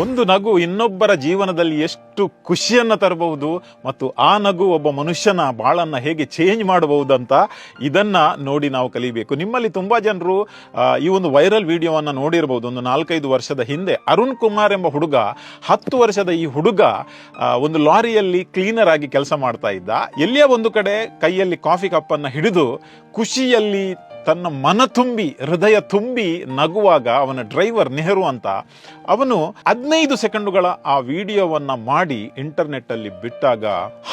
ಒಂದು ನಗು ಇನ್ನೊಬ್ಬರ ಜೀವನದಲ್ಲಿ ಎಷ್ಟು ಖುಷಿಯನ್ನು ತರಬಹುದು ಮತ್ತು ಆ ನಗು ಒಬ್ಬ ಮನುಷ್ಯನ ಬಾಳನ್ನು ಹೇಗೆ ಚೇಂಜ್ ಮಾಡಬಹುದು ಅಂತ ಇದನ್ನ ನೋಡಿ ನಾವು ಕಲಿಬೇಕು. ನಿಮ್ಮಲ್ಲಿ ತುಂಬಾ ಜನರು ಈ ಒಂದು ವೈರಲ್ ವಿಡಿಯೋವನ್ನು ನೋಡಿರಬಹುದು. ಒಂದು 4-5 ವರ್ಷದ ಹಿಂದೆ ಅರುಣ್ ಕುಮಾರ್ ಎಂಬ ಹುಡುಗ, 10 ವರ್ಷದ ಈ ಹುಡುಗ ಒಂದು ಲಾರಿಯಲ್ಲಿ ಕ್ಲೀನರ್ ಆಗಿ ಕೆಲಸ ಮಾಡ್ತಾ ಇದ್ದ. ಎಲ್ಲಿಯ ಒಂದು ಕಡೆ ಕೈಯಲ್ಲಿ ಕಾಫಿ ಕಪ್ಪನ್ನು ಹಿಡಿದು ಖುಷಿಯಲ್ಲಿ ತನ್ನ ಮನ ತುಂಬಿ ಹೃದಯ ತುಂಬಿ ನಗುವಾಗ ಅವನ ಡ್ರೈವರ್ ನೆಹರು ಅಂತ ಅವನು 15 ಸೆಕೆಂಡುಗಳ ಆ ವಿಡಿಯೋವನ್ನ ಮಾಡಿ ಇಂಟರ್ನೆಟ್ ಅಲ್ಲಿ ಬಿಟ್ಟಾಗ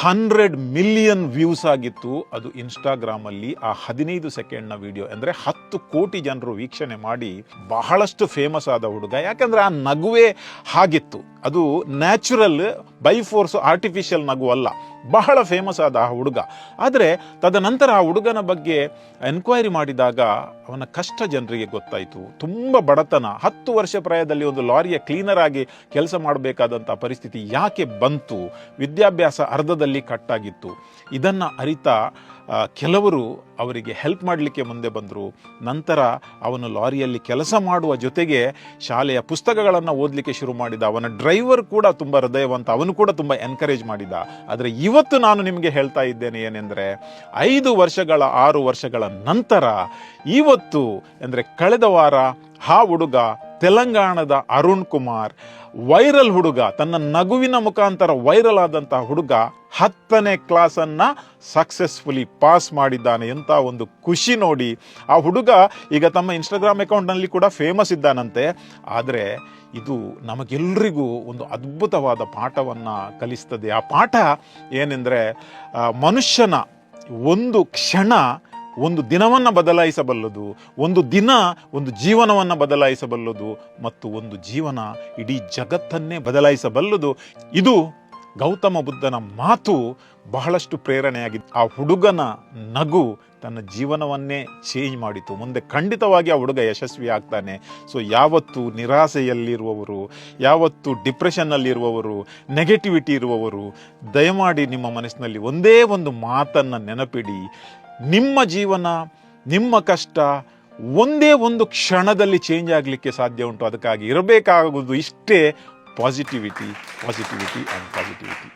100 ಮಿಲಿಯನ್ ವ್ಯೂಸ್ ಆಗಿತ್ತು. ಅದು ಇನ್ಸ್ಟಾಗ್ರಾಮ್ ಅಲ್ಲಿ ಆ 15 ಸೆಕೆಂಡ್ನ ವಿಡಿಯೋ ಅಂದ್ರೆ 10 ಕೋಟಿ ಜನರು ವೀಕ್ಷಣೆ ಮಾಡಿ ಬಹಳಷ್ಟು ಫೇಮಸ್ ಆದ ಹುಡುಗ. ಯಾಕಂದ್ರೆ ಆ ನಗುವೇ ಹಾಗಿತ್ತು. ಅದು ನ್ಯಾಚುರಲ್ ಬೈ ಫೋರ್ಸ್ ಆರ್ಟಿಫಿಷಿಯಲ್ ನಗು ಅಲ್ಲ. ಬಹಳ ಫೇಮಸ್ ಆದ ಆ ಹುಡುಗ. ಆದರೆ ತದನಂತರ ಆ ಹುಡುಗನ ಬಗ್ಗೆ ಎನ್ಕ್ವೈರಿ ಮಾಡಿದಾಗ ಅವನ ಕಷ್ಟ ಜನರಿಗೆ ಗೊತ್ತಾಯಿತು. ತುಂಬ ಬಡತನ, 10 ವರ್ಷ ಪ್ರಾಯದಲ್ಲಿ ಒಂದು ಲಾರಿಯ ಕ್ಲೀನರ್ ಆಗಿ ಕೆಲಸ ಮಾಡಬೇಕಾದಂಥ ಪರಿಸ್ಥಿತಿ ಯಾಕೆ ಬಂತು, ವಿದ್ಯಾಭ್ಯಾಸ ಅರ್ಧದಲ್ಲಿ ಕಟ್ಟಾಗಿತ್ತು. ಇದನ್ನ ಅರಿತ ಕೆಲವರು ಅವರಿಗೆ ಹೆಲ್ಪ್ ಮಾಡಲಿಕ್ಕೆ ಮುಂದೆ ಬಂದರು. ನಂತರ ಅವನು ಲಾರಿಯಲ್ಲಿ ಕೆಲಸ ಮಾಡುವ ಜೊತೆಗೆ ಶಾಲೆಯ ಪುಸ್ತಕಗಳನ್ನು ಓದಲಿಕ್ಕೆ ಶುರು ಮಾಡಿದ. ಅವನ ಡ್ರೈವರ್ ಕೂಡ ತುಂಬ ಹೃದಯವಂತ, ಅವನು ಕೂಡ ತುಂಬ ಎನ್ಕರೇಜ್ ಮಾಡಿದ. ಆದರೆ ಇವತ್ತು ನಾನು ನಿಮಗೆ ಹೇಳ್ತಾ ಇದ್ದೇನೆ ಏನೆಂದರೆ 5 ವರ್ಷಗಳ 6 ವರ್ಷಗಳ ನಂತರ ಇವತ್ತು ಅಂದರೆ ಕಳೆದ ವಾರ ಆ ಹುಡುಗ ತೆಲಂಗಾಣದ ಅರುಣ್ ಕುಮಾರ್, ವೈರಲ್ ಹುಡುಗ, ತನ್ನ ನಗುವಿನ ಮುಖಾಂತರ ವೈರಲ್ ಆದಂತಹ ಹುಡುಗ 10ನೇ ಕ್ಲಾಸನ್ನ ಸಕ್ಸಸ್ಫುಲಿ ಪಾಸ್ ಮಾಡಿದ್ದಾನೆ. ಎಂತ ಒಂದು ಖುಷಿ ನೋಡಿ. ಆ ಹುಡುಗ ಈಗ ತಮ್ಮ ಇನ್ಸ್ಟಾಗ್ರಾಮ್ ಅಕೌಂಟ್ನಲ್ಲಿ ಕೂಡ ಫೇಮಸ್ ಇದ್ದಾನಂತೆ. ಆದರೆ ಇದು ನಮಗೆಲ್ಲರಿಗೂ ಒಂದು ಅದ್ಭುತವಾದ ಪಾಠವನ್ನು ಕಲಿಸ್ತದೆ. ಆ ಪಾಠ ಏನೆಂದರೆ ಮನುಷ್ಯನ ಒಂದು ಕ್ಷಣ ಒಂದು ದಿನವನ್ನು ಬದಲಾಯಿಸಬಲ್ಲದು, ಒಂದು ದಿನ ಒಂದು ಜೀವನವನ್ನು ಬದಲಾಯಿಸಬಲ್ಲದು, ಮತ್ತು ಒಂದು ಜೀವನ ಇಡೀ ಜಗತ್ತನ್ನೇ ಬದಲಾಯಿಸಬಲ್ಲದು. ಇದು ಗೌತಮ ಬುದ್ಧನ ಮಾತು ಬಹಳಷ್ಟು ಪ್ರೇರಣೆಯಾಗಿತ್ತು. ಆ ಹುಡುಗನ ನಗು ತನ್ನ ಜೀವನವನ್ನೇ ಚೇಂಜ್ ಮಾಡಿತು. ಮುಂದೆ ಖಂಡಿತವಾಗಿ ಆ ಹುಡುಗ ಯಶಸ್ವಿ ಆಗ್ತಾನೆ. ಸೊ ಯಾವತ್ತು ನಿರಾಸೆಯಲ್ಲಿರುವವರು, ಯಾವತ್ತು ಡಿಪ್ರೆಷನ್ನಲ್ಲಿರುವವರು, ನೆಗೆಟಿವಿಟಿ ಇರುವವರು, ದಯಮಾಡಿ ನಿಮ್ಮ ಮನಸ್ಸಿನಲ್ಲಿ ಒಂದೇ ಒಂದು ಮಾತನ್ನು ನೆನಪಿಡಿ. ನಿಮ್ಮ ಜೀವನ, ನಿಮ್ಮ ಕಷ್ಟ ಒಂದೇ ಒಂದು ಕ್ಷಣದಲ್ಲಿ ಚೇಂಜ್ ಆಗಲಿಕ್ಕೆ ಸಾಧ್ಯ ಉಂಟು. ಅದಕ್ಕಾಗಿ ಇರಬೇಕಾಗುವುದು ಇಷ್ಟೇ, ಪಾಸಿಟಿವಿಟಿ, ಪಾಸಿಟಿವಿಟಿ ಆ್ಯಂಡ್ ಪಾಸಿಟಿವಿಟಿ.